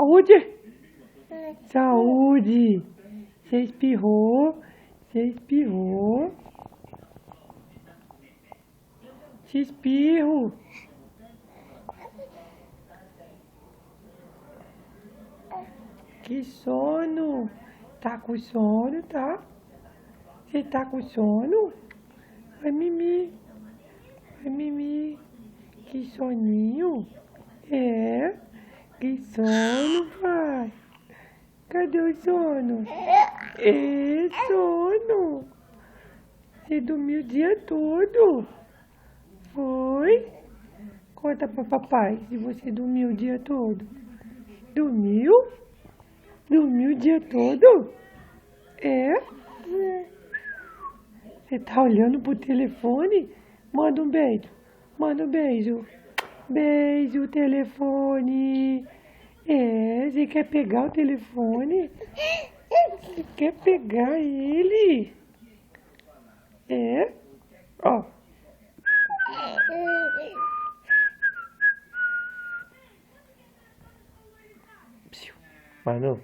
Saúde! Saúde! Você espirrou. Você espirrou. Te espirro. Que sono. Tá com sono, tá? Você tá com sono? Vai, Mimi. Vai, Mimi. Que soninho. É. Que sono, pai. Cadê o sono? É sono. Você dormiu o dia todo. Foi? Conta pra papai se você dormiu o dia todo. Dormiu? Dormiu o dia todo? É? Você tá olhando pro telefone? Manda um beijo. Manda um beijo. Beijo, telefone. É, você quer pegar o telefone? Você quer pegar ele? É? Ó. Manu.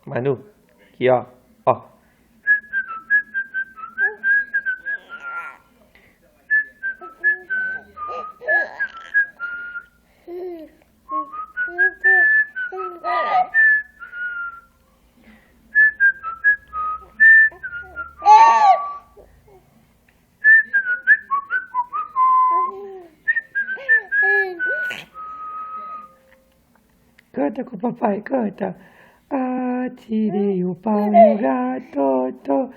Manu. Aqui, ó. Ó. Canta com o papai, canta. Atirei o pau no gato,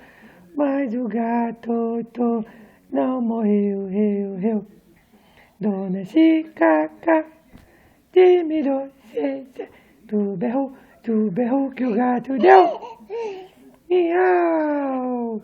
mas o gato não morreu, reu. Dona Chicaca te mirou, tu berrou que o gato deu. Miau.